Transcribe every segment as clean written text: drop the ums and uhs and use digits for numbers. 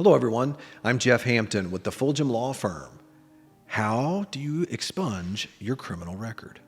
Hello, everyone. I'm Jeff Hampton with the Fulgham Law Firm. How do you expunge your criminal record?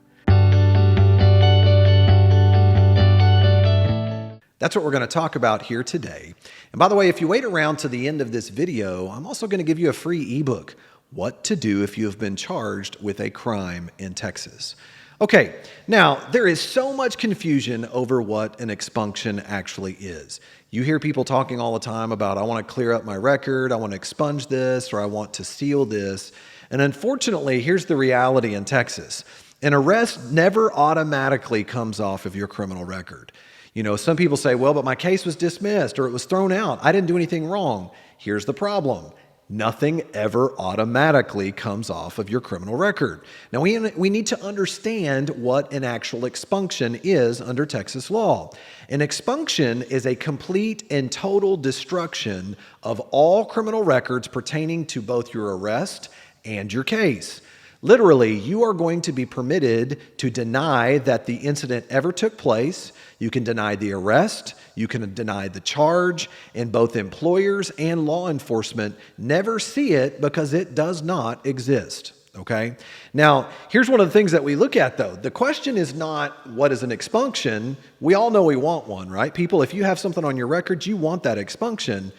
That's what we're going to talk about here today. And by the way, if you wait around to the end of this video, I'm also going to give you a free ebook, What to Do If You Have Been Charged with a Crime in Texas. Okay, now there is so much confusion over what an expunction actually is. You hear people talking all the time about, I want to clear up my record, I want to expunge this, or I want to seal this. And unfortunately, here's the reality in Texas. An arrest never automatically comes off of your criminal record. You know, some people say, well, but my case was dismissed or it was thrown out. I didn't do anything wrong. Here's the problem. Nothing ever automatically comes off of your criminal record. Now, we need to understand what an actual expunction is under Texas law. An expunction is a complete and total destruction of all criminal records pertaining to both your arrest and your case. Literally, you are going to be permitted to deny that the incident ever took place. You can deny the arrest. You can deny the charge. And both employers and law enforcement never see it because it does not exist. Okay? Now, here's one of the things that we look at, though. The question is not, what is an expunction? We all know we want one, right? People, if you have something on your record, you want that expunction.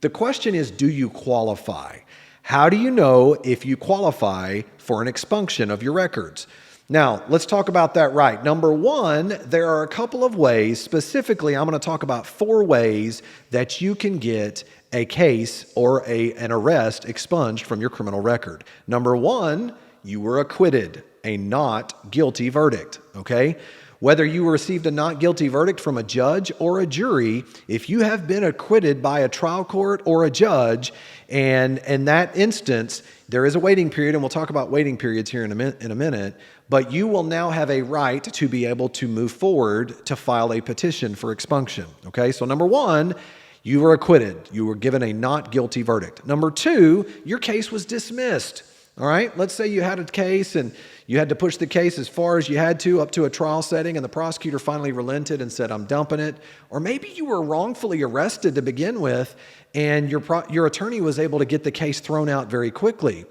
The question is, do you qualify? How do you know if you qualify for an expunction of your records? Now, let's talk about that right. Number one, there are a couple of ways. Specifically, I'm going to talk about 4 ways that you can get a case or an arrest expunged from your criminal record. Number one, you were acquitted, a not guilty verdict, okay? Whether you received a not guilty verdict from a judge or a jury, if you have been acquitted by a trial court or a judge, and in that instance, there is a waiting period, and we'll talk about waiting periods here in a minute, but you will now have a right to be able to move forward to file a petition for expunction, okay? So number one, you were acquitted. You were given a not guilty verdict. Number two, your case was dismissed. All right, let's say you had a case and you had to push the case as far as you had to up to a trial setting, and the prosecutor finally relented and said, I'm dumping it. Or maybe you were wrongfully arrested to begin with, and your attorney was able to get the case thrown out very quickly.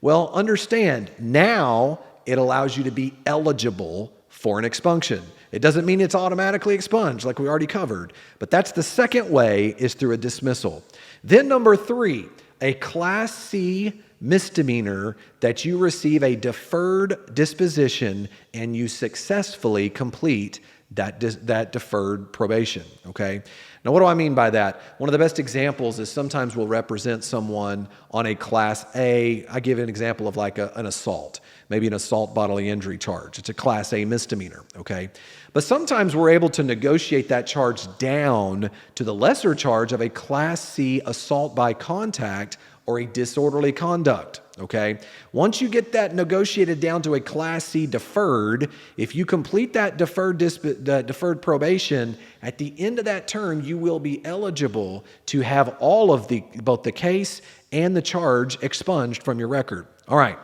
Well, understand, now it allows you to be eligible for an expunction. It doesn't mean it's automatically expunged like we already covered, but that's the second way, is through a dismissal. Then number 3, a Class C Misdemeanor, that you receive a deferred disposition and you successfully complete that deferred probation, okay? Now, what do I mean by that? One of the best examples is sometimes we'll represent someone on a Class A. I give an example of like an assault, maybe an assault bodily injury charge. It's a Class A misdemeanor, okay? But sometimes we're able to negotiate that charge down to the lesser charge of a Class C assault by contact or a disorderly conduct, okay? Once you get that negotiated down to a Class C deferred, if you complete that deferred probation, at the end of that term, you will be eligible to have all of both the case and the charge expunged from your record. All right.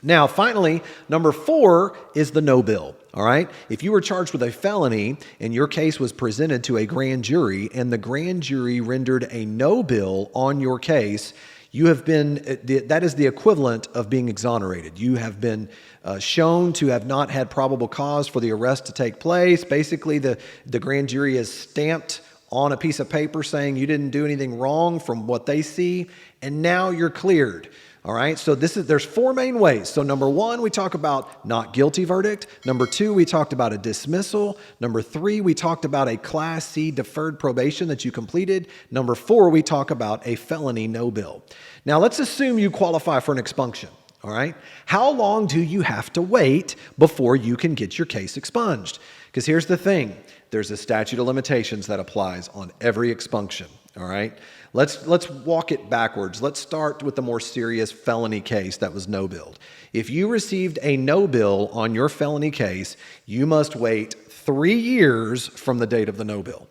Now, finally, number 4 is the no bill. All right. If you were charged with a felony and your case was presented to a grand jury and the grand jury rendered a no bill on your case, you have been, that is the equivalent of being exonerated. You have been shown to have not had probable cause for the arrest to take place. Basically, the grand jury is stamped on a piece of paper saying you didn't do anything wrong from what they see, and now you're cleared. All right, so there's 4 main ways. So number 1, we talk about not guilty verdict. Number 2, we talked about a dismissal. Number 3, we talked about a Class C deferred probation that you completed. Number 4, we talk about a felony no bill. Now let's assume you qualify for an expunction. All right, how long do you have to wait before you can get your case expunged? Because here's the thing. There's a statute of limitations that applies on every expunction. All right, let's walk it backwards. Let's start with the more serious felony case that was no billed. If you received a no bill on your felony case, you must wait 3 years from the date of the no bill.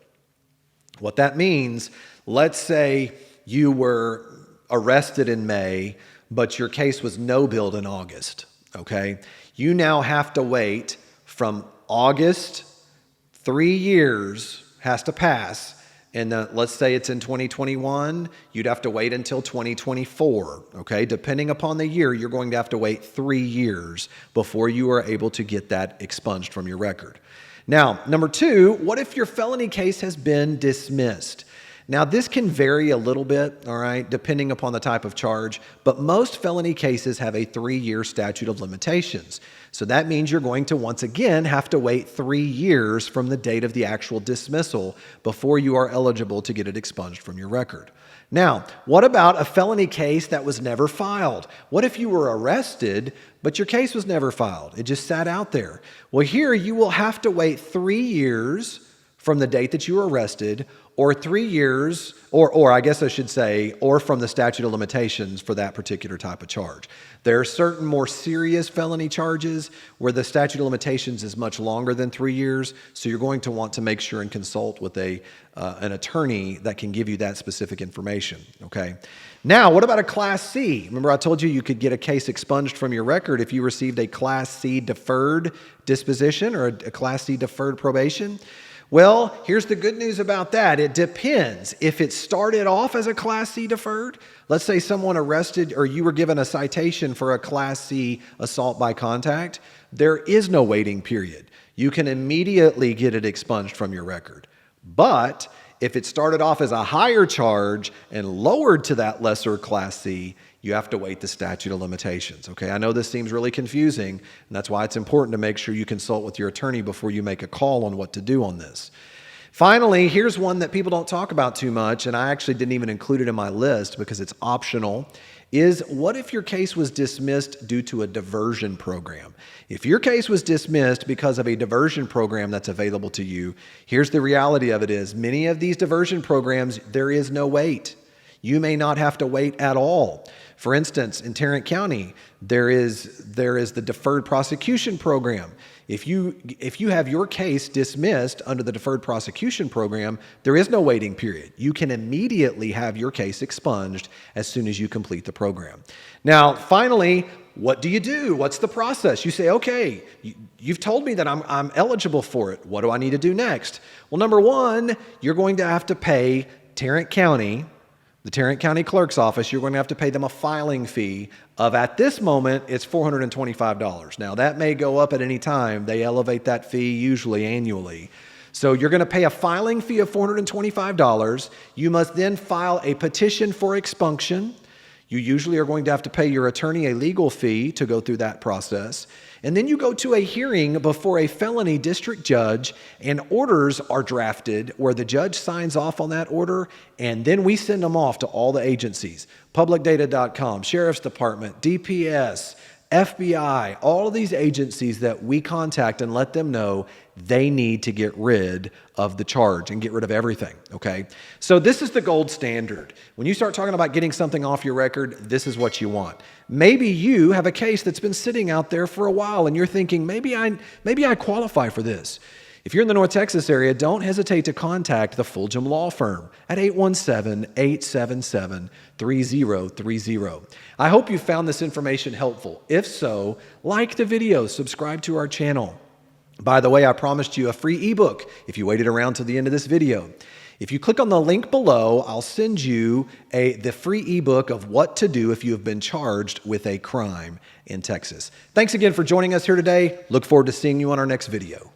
What that means, let's say you were arrested in May, but your case was no billed in August. Okay, you now have to wait from August, 3 years has to pass and let's say it's in 2021, you'd have to wait until 2024, okay? Depending upon the year, you're going to have to wait 3 years before you are able to get that expunged from your record. Now, number two, what if your felony case has been dismissed? Now, this can vary a little bit, all right, depending upon the type of charge, but most felony cases have a 3-year statute of limitations. So that means you're going to once again have to wait 3 years from the date of the actual dismissal before you are eligible to get it expunged from your record. Now, what about a felony case that was never filed? What if you were arrested, but your case was never filed? It just sat out there. Well, here you will have to wait 3 years from the date that you were arrested, or 3 years, or I guess I should say, or from the statute of limitations for that particular type of charge. There are certain more serious felony charges where the statute of limitations is much longer than 3 years, so you're going to want to make sure and consult with an attorney that can give you that specific information, okay? Now, what about a Class C? Remember I told you you could get a case expunged from your record if you received a Class C Deferred disposition or a Class C Deferred probation. Well, here's the good news about that. It depends. If it started off as a Class C Deferred, let's say someone arrested or you were given a citation for a Class C assault by contact, there is no waiting period. You can immediately get it expunged from your record. But if it started off as a higher charge and lowered to that lesser Class C, you have to wait the statute of limitations, okay? I know this seems really confusing, and that's why it's important to make sure you consult with your attorney before you make a call on what to do on this. Finally, here's one that people don't talk about too much, and I actually didn't even include it in my list because it's optional, is what if your case was dismissed due to a diversion program? If your case was dismissed because of a diversion program that's available to you, here's the reality of it is many of these diversion programs, there is no wait. You may not have to wait at all. For instance, in Tarrant County, there is the Deferred Prosecution Program. If you have your case dismissed under the Deferred Prosecution Program, there is no waiting period. You can immediately have your case expunged as soon as you complete the program. Now, finally, what do you do? What's the process? You say, okay, you've told me that I'm eligible for it. What do I need to do next? Well, number one, you're going to have to pay Tarrant County, the Tarrant County Clerk's Office, you're going to have to pay them a filing fee of, at this moment, it's $425. Now, that may go up at any time. They elevate that fee usually annually. So you're going to pay a filing fee of $425. You must then file a petition for expunction. You usually are going to have to pay your attorney a legal fee to go through that process. And then you go to a hearing before a felony district judge, and orders are drafted where the judge signs off on that order, and then we send them off to all the agencies, publicdata.com, Sheriff's Department, DPS, FBI, all of these agencies that we contact and let them know they need to get rid of the charge and get rid of everything, okay? So this is the gold standard. When you start talking about getting something off your record, this is what you want. Maybe you have a case that's been sitting out there for a while and you're thinking, maybe I qualify for this. If you're in the North Texas area, don't hesitate to contact the Fulgham Law Firm at 817-877-3030. I hope you found this information helpful. If so, like the video, subscribe to our channel. By the way, I promised you a free ebook if you waited around to the end of this video. If you click on the link below, I'll send you the free ebook of what to do if you have been charged with a crime in Texas. Thanks again for joining us here today. Look forward to seeing you on our next video.